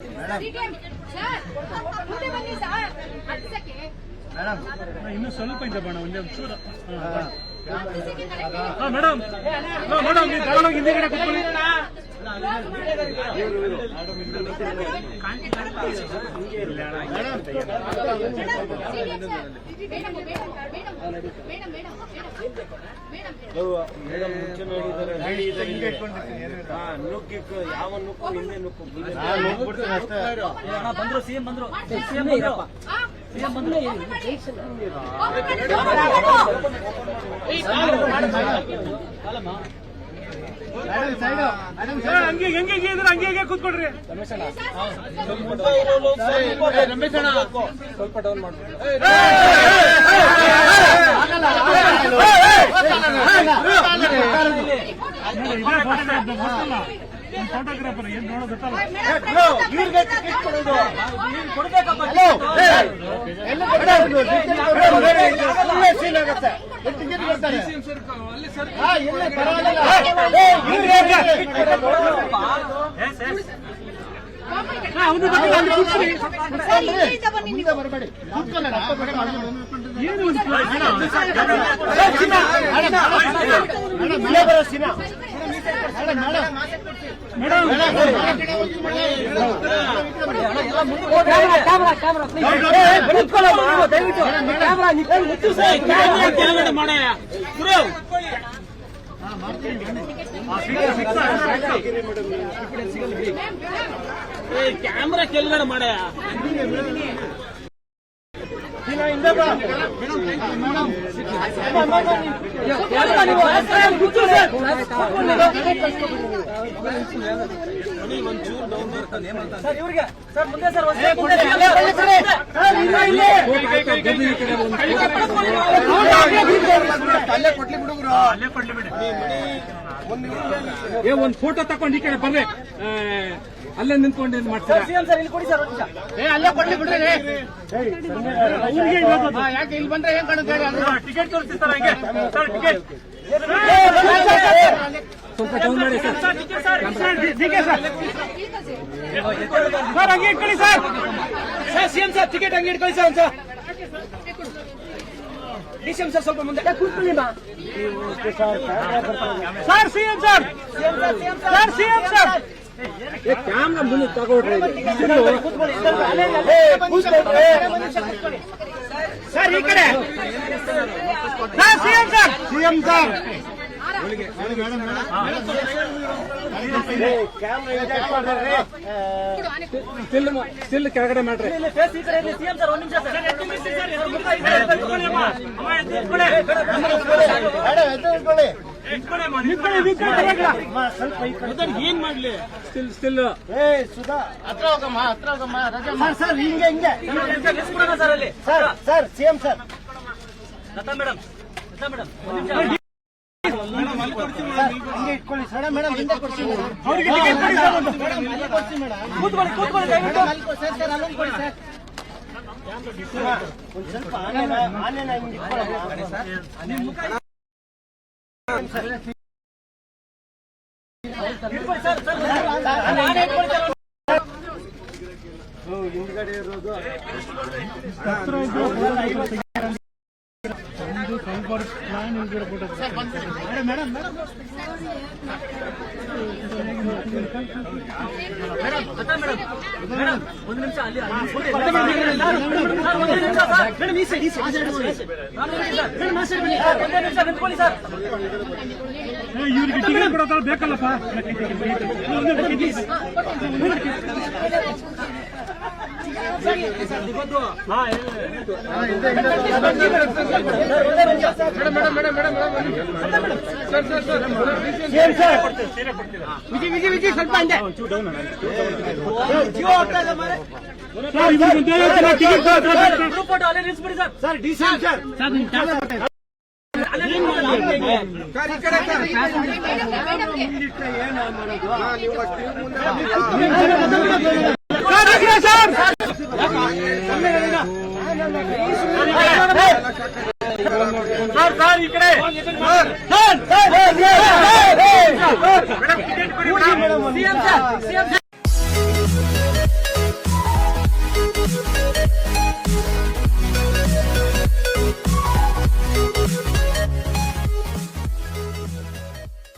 madam ಇನ್ನು ಸ್ವಲ್ಪ ಇದೆ ಬಣ್ಣ ಒಂದೇ ಒಂಚೂರು ಮೇಡಮ್ ಮೇಡಮ್ ನೀವು ತಗೊಂಡೋಗಿ ಹಿಂದಿಗಡೆ ಕೂತ್ಕೊಳ್ಳಿ ನುಗ್ಗಿಕ್ಕು ಯಾವ ನುಕ್ಕು ಹಿಂದೆ ನುಕ್ಕು ಬಂದ್ರು ಸಿಎಂ ಬಂದ್ರು ಸಿಎಂ ಬಂದ್ರು ಹಂಗೆ ಹಂಗೆ ಕೂತ್ಕೊಡ್ರಿ ರಮೇಶಣ್ಣ ಸ್ವಲ್ಪ ಡೌನ್ ಮಾಡಿ ಫೋಟೋಗ್ರಾಫರ್ ಏನ್ ನೋಡೋದಲ್ಲ ಬರಬೇಡಿ ಕ್ಯಾಮ್ರಾ ಕೆಳಗಡೆ ಮಾಡಯ ಒಂದ್ ಫೋಟೋ ತಕೊಂಡು ಈ ಕಡೆ ಬರ್ರಿ ಅಲ್ಲೇ ನಿಂತ್ಕೊಂಡು ಏನ್ ಮಾಡ್ತಾರೆ ಅಲ್ಲೇ ಕೊಡ್ಲಿ ಬಿಡ್ರಿ ಯಾಕೆ ಇಲ್ಲಿ ಬಂದ್ರೆ ಏನ್ ಕಾಣುತ್ತೆ ಟಿಕೆಟ್ ತೋರಿಸ್ತಾರ ಹಂಗೆ ಸರ್ ಟಿಕೆಟ್ ಸ್ವಲ್ಪ ಡೌನ್ ಮಾಡಿ ಸರ್ ಸರ್ ಹಂಗೆ ಇಟ್ಕೊಳ್ಳಿ ಸರ್ ಸಿಎಂ ಸರ್ ಟಿಕೆಟ್ ಹಂಗೆ ಇಟ್ಕೊಳ್ಳಿ ಸರ್ ಸರ್ ಡಿಸಿಎಂ ಸರ್ ಸ್ವಲ್ಪ ಮುಂದೆ ಕೂತ್ಕೊಳ್ಳಿ sir CM sir sir CM sir camera ಮುಂದೆ ತಗೊಳ್ರಿ ಸರ್ ಈ ಕಡೆ sir CM sir CM sir still ಕೆಳಗಡೆ ಮಾಡ್ರಿ ಸಿಎಂ ಸರ್ ಒಂದು ಏನ್ ಮಾಡ್ಲಿ ಸ್ಟಿಲ್ ಸುಧಾ ಹತ್ರ ಹೋಗಮ್ಮ ಸರ್ ಹಿಂಗೆ ಸರ್ ಅಲ್ಲಿ ಸರ್ ಸಿಎಂ ಸರ್ ಮೇಡಮ್ ಹಿಂಗೆ ಇಟ್ಕೊಳ್ಳಿ ಸರ್ ಮೇಡಮ್ ಹಿಂದೆ ಕೊಡ್ತೀನಿ ಅವ್ರಿಗೆ ಟಿಕೆಟ್ ಕೊಡಿ ಸರ್ ಒಂದು ಕೂತ್ಕೊಳ್ಳಿ ದಯವಿಟ್ಟು ಸರ್ ಅಲ್ಲೊಂದು ಕೊಡಿ ಸರ್ ಒಂದು ಸ್ವಲ್ಪ ಆನೆನ ಹಿಂಗೆ ಇಟ್ಕೊಳ್ಳೋಣ ಹಿಂದ್ಗಡೆ ಇರೋದು ಮೇಡಮ್ ಒಂದು ನಿಮಿಷ ಅಲ್ಲಿ ಇವ್ರಿಗೆ ಟಿಕೆಟ್ ಕೊಡೋದ್ರ ಬೇಕಲ್ಲಪ್ಪ ವಿಜಯ್ ಸ್ವಲ್ಪ ಹಿಂದೆ ಫೋಟೋ ಅಲ್ಲೇ ನಿಲ್ಸ್ಬಿಡಿ sir sir D C sir sir ಈ ಕಡೆ ಸಿಎಂ ಸರ್